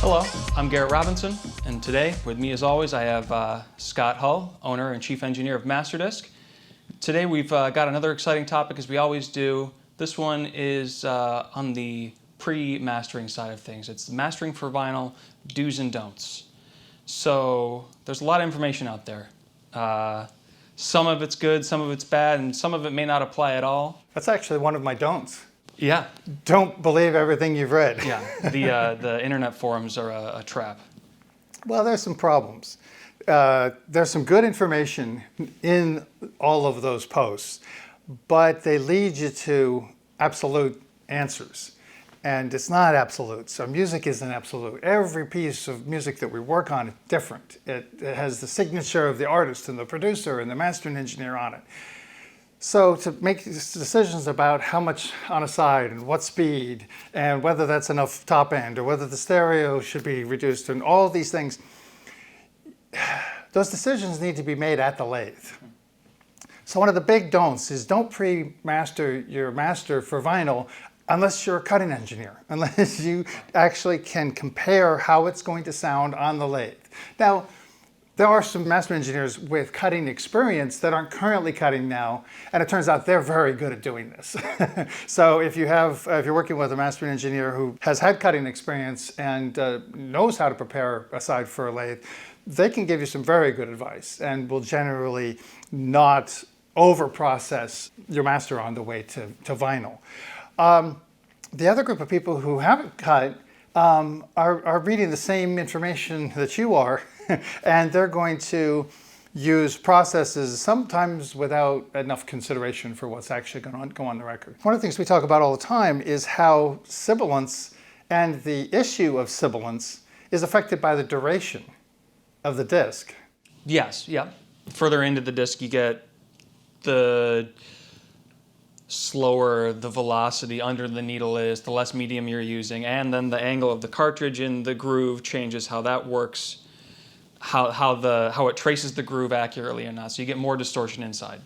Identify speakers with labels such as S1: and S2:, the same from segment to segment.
S1: Hello, I'm Garrett Robinson, and today, with me as always, I have Scott Hull, owner and chief engineer of Masterdisk. Today we've got another exciting topic, as we always do. This one is on the pre-mastering side of things. It's the mastering for vinyl do's and don'ts. So there's a lot of information out there. Some of it's good, some of it's bad, and some of it may not apply at all.
S2: That's actually one of my don'ts.
S1: Yeah.
S2: Don't believe everything you've read.
S1: Yeah, the internet forums are a trap.
S2: Well, there's some problems. There's some good information in all of those posts, but they lead you to absolute answers. And it's not absolute. So music isn't absolute. Every piece of music that we work on is different. It has the signature of the artist and the producer and the mastering engineer on it. So to make decisions about how much on a side and what speed and whether that's enough top end or whether the stereo should be reduced and all these things, those decisions need to be made at the lathe. So one of the big don'ts is don't pre-master your master for vinyl unless you're a cutting engineer, unless you actually can compare how it's going to sound on the lathe. Now, there are some master engineers with cutting experience that aren't currently cutting now, and it turns out they're very good at doing this. So if you're working with a master engineer who has had cutting experience and knows how to prepare a side for a lathe, they can give you some very good advice and will generally not over-process your master on the way to vinyl. The other group of people who haven't cut are reading the same information that you are, and they're going to use processes sometimes without enough consideration for what's actually going to go on the record. One of the things we talk about all the time is how sibilance and the issue of sibilance is affected by the duration of the disc.
S1: Yes, yeah. Further into the disc, you get the slower the velocity under the needle is, the less medium you're using, and then the angle of the cartridge in the groove changes how that works, how it traces the groove accurately or not. So you get more distortion inside.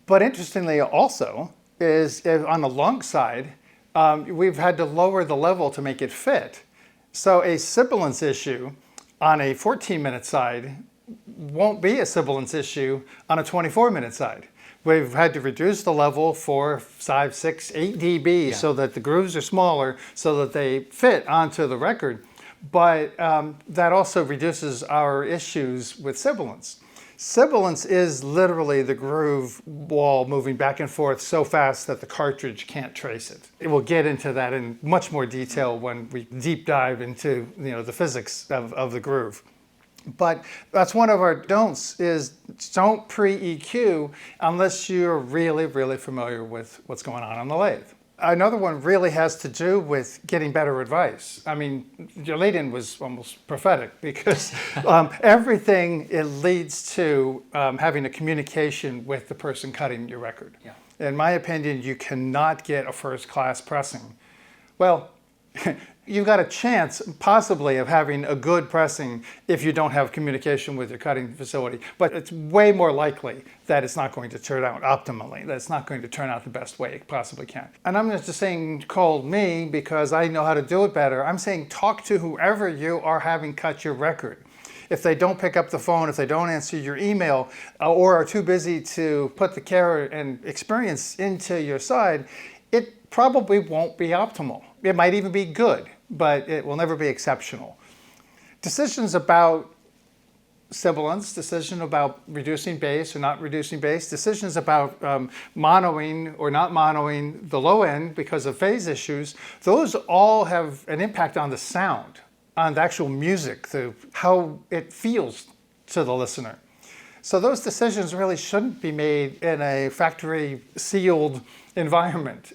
S2: But interestingly also is on the long side, we've had to lower the level to make it fit. So a sibilance issue on a 14-minute side won't be a sibilance issue on a 24-minute side. We've had to reduce the level 4, 5, 6, 8 dB so that the grooves are smaller so that they fit onto the record. But that also reduces our issues with sibilance. Sibilance is literally the groove wall moving back and forth so fast that the cartridge can't trace it. We'll get into that in much more detail when we deep dive into the physics of the groove. But that's one of our don'ts is don't pre-EQ unless you're really, really familiar with what's going on the lathe. Another one really has to do with getting better advice. I mean, your lead-in was almost prophetic because everything it leads to having a communication with the person cutting your record. Yeah. In my opinion, you cannot get a first-class pressing. Well, you've got a chance possibly of having a good pressing if you don't have communication with your cutting facility, but it's way more likely that it's not going to turn out optimally, that it's not going to turn out the best way it possibly can. And I'm not just saying call me because I know how to do it better. I'm saying talk to whoever you are having cut your record. If they don't pick up the phone, if they don't answer your email, or are too busy to put the care and experience into your side, it probably won't be optimal. It might even be good, but it will never be exceptional. Decisions about sibilance, decision about reducing bass or not reducing bass, decisions about monoing or not monoing the low end because of phase issues, those all have an impact on the sound, on the actual music, how it feels to the listener. So those decisions really shouldn't be made in a factory sealed environment.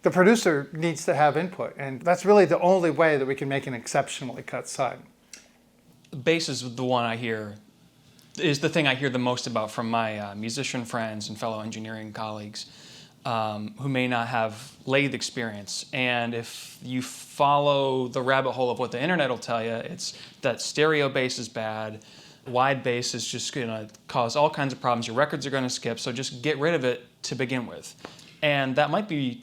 S2: The producer needs to have input, and that's really the only way that we can make an exceptionally cut side.
S1: Bass is the one is the thing I hear the most about from my musician friends and fellow engineering colleagues who may not have lathe experience. And if you follow the rabbit hole of what the internet will tell you, it's that stereo bass is bad, wide bass is just going to cause all kinds of problems, your records are going to skip, so just get rid of it to begin with. And that might be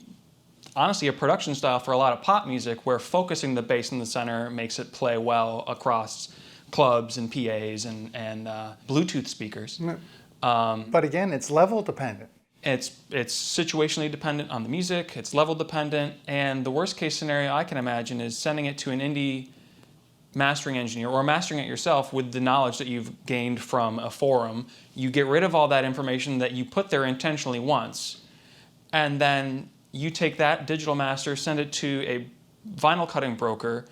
S1: honestly a production style for a lot of pop music where focusing the bass in the center makes it play well across clubs and PAs and Bluetooth speakers.
S2: But again, it's level dependent.
S1: It's situationally dependent on the music, it's level dependent, and the worst case scenario I can imagine is sending it to an indie mastering engineer or mastering it yourself with the knowledge that you've gained from a forum. You get rid of all that information that you put there intentionally once, and then you take that digital master, send it to a vinyl cutting broker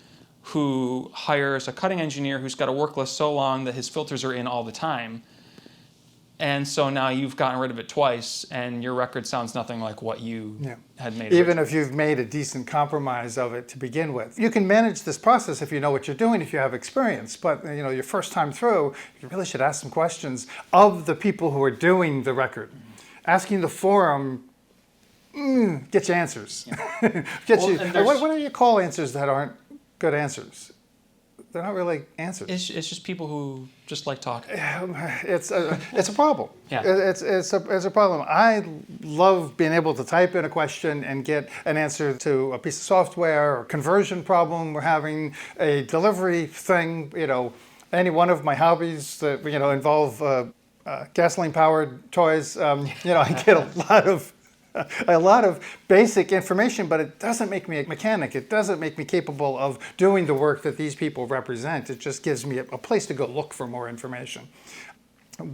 S1: who hires a cutting engineer who's got a work list so long that his filters are in all the time. And so now you've gotten rid of it twice, and your record sounds nothing like what you had made.
S2: Even if you've made a decent compromise of it to begin with. You can manage this process if you know what you're doing, if you have experience. But your first time through, you really should ask some questions of the people who are doing the record. Asking the forum, get you answers. What do you call answers that aren't good answers? They're not really answers.
S1: It's just people who just like talking.
S2: It's a problem.
S1: Yeah.
S2: It's a problem. I love being able to type in a question and get an answer to a piece of software or conversion problem we're having, a delivery thing. Any one of my hobbies that involve gasoline-powered toys. I get a lot of basic information, but it doesn't make me a mechanic. It doesn't make me capable of doing the work that these people represent. It just gives me a place to go look for more information.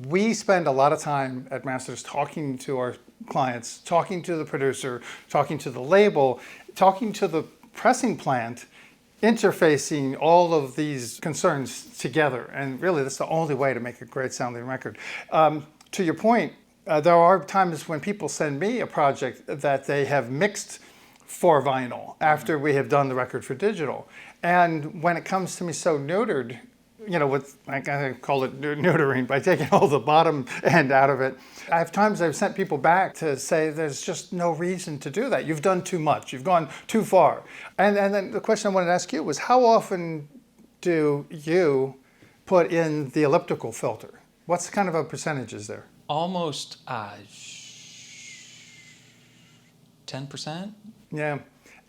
S2: We spend a lot of time at Masters talking to our clients, talking to the producer, talking to the label, talking to the pressing plant, interfacing all of these concerns together. And really, that's the only way to make a great sounding record. To your point, there are times when people send me a project that they have mixed for vinyl after we have done the record for digital. And when it comes to me so neutered, I call it neutering by taking all the bottom end out of it. I've sent people back to say there's just no reason to do that. You've done too much. You've gone too far. And then the question I wanted to ask you was, how often do you put in the elliptical filter? What's kind of a percentages there?
S1: Almost 10%.
S2: Yeah,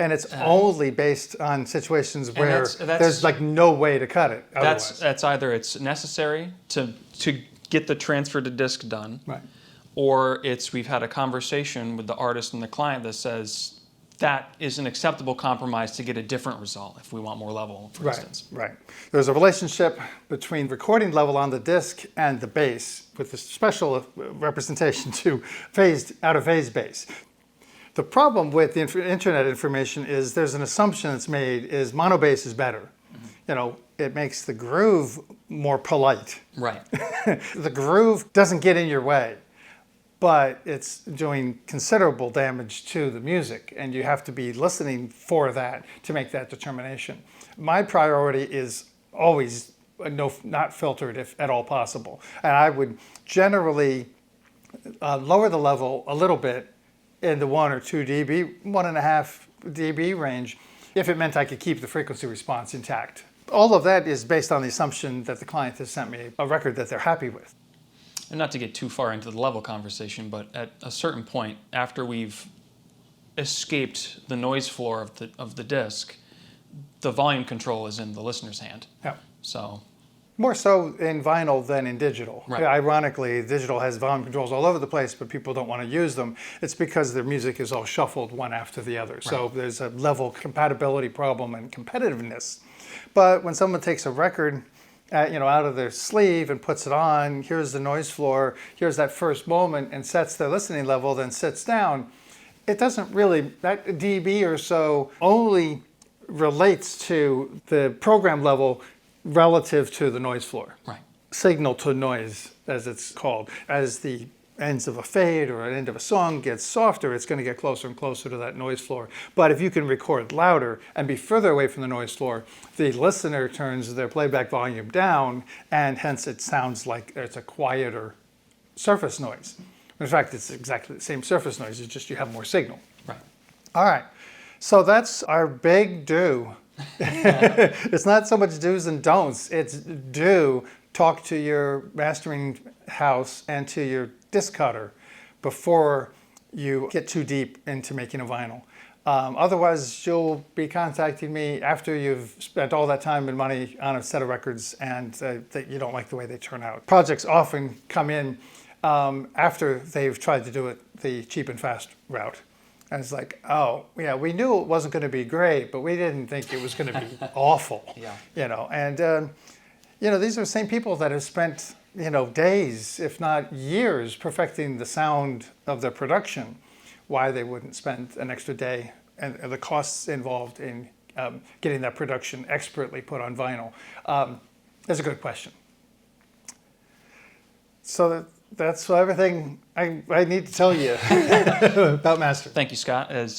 S2: and it's only based on situations where
S1: that's
S2: there's like no way to cut it otherwise.
S1: That's either it's necessary to get the transfer to disk done,
S2: Right.
S1: or we've had a conversation with the artist and the client that says that is an acceptable compromise to get a different result if we want more level, for instance.
S2: Right. There's a relationship between recording level on the disc and the bass with a special representation to out of phase bass. The problem with the internet information is there's an assumption that's made is mono bass is better. It makes the groove more polite.
S1: Right.
S2: The groove doesn't get in your way, but it's doing considerable damage to the music, and you have to be listening for that to make that determination. My priority is always not filtered if at all possible, and I would generally lower the level a little bit in the 1 or 2 dB, 1.5 dB range, if it meant I could keep the frequency response intact. All of that is based on the assumption that the client has sent me a record that they're happy with.
S1: And not to get too far into the level conversation, but at a certain point, after we've escaped the noise floor of the disc, the volume control is in the listener's hand.
S2: Yeah.
S1: So
S2: more so in vinyl than in digital.
S1: Right.
S2: Ironically, digital has volume controls all over the place, but people don't want to use them. It's because their music is all shuffled one after the other. Right. So there's a level compatibility problem and competitiveness. But when someone takes a record out of their sleeve and puts it on, here's the noise floor, here's that first moment, and sets their listening level, then sits down, it doesn't really, that dB or so only relates to the program level relative to the noise floor.
S1: Right.
S2: Signal to noise, as it's called. As the ends of a fade or an end of a song gets softer, it's going to get closer and closer to that noise floor. But if you can record louder and be further away from the noise floor, the listener turns their playback volume down, and hence it sounds like it's a quieter surface noise. In fact, it's exactly the same surface noise, it's just you have more signal.
S1: Right.
S2: All right, so that's our big do. It's not so much do's and don'ts, it's do. Talk to your mastering house and to your disc cutter before you get too deep into making a vinyl. Otherwise, you'll be contacting me after you've spent all that time and money on a set of records and that you don't like the way they turn out. Projects often come in after they've tried to do it the cheap and fast route. And it's like, oh, yeah, we knew it wasn't going to be great, but we didn't think it was going to be awful.
S1: Yeah.
S2: And these are the same people that have spent, days, if not years, perfecting the sound of their production. Why they wouldn't spend an extra day and the costs involved in getting that production expertly put on vinyl is a good question. So that's everything I need to tell you about Master.
S1: Thank you, Scott. As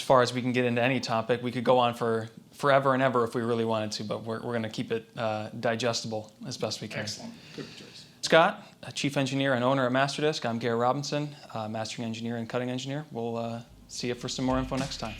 S1: far as we can get into any topic, we could go on for forever and ever if we really wanted to, but we're going to keep it digestible as best we can.
S2: Excellent. Good choice.
S1: Scott, Chief Engineer and Owner at Masterdisk. I'm Garrett Robinson, Mastering Engineer and Cutting Engineer. We'll see you for some more info next time.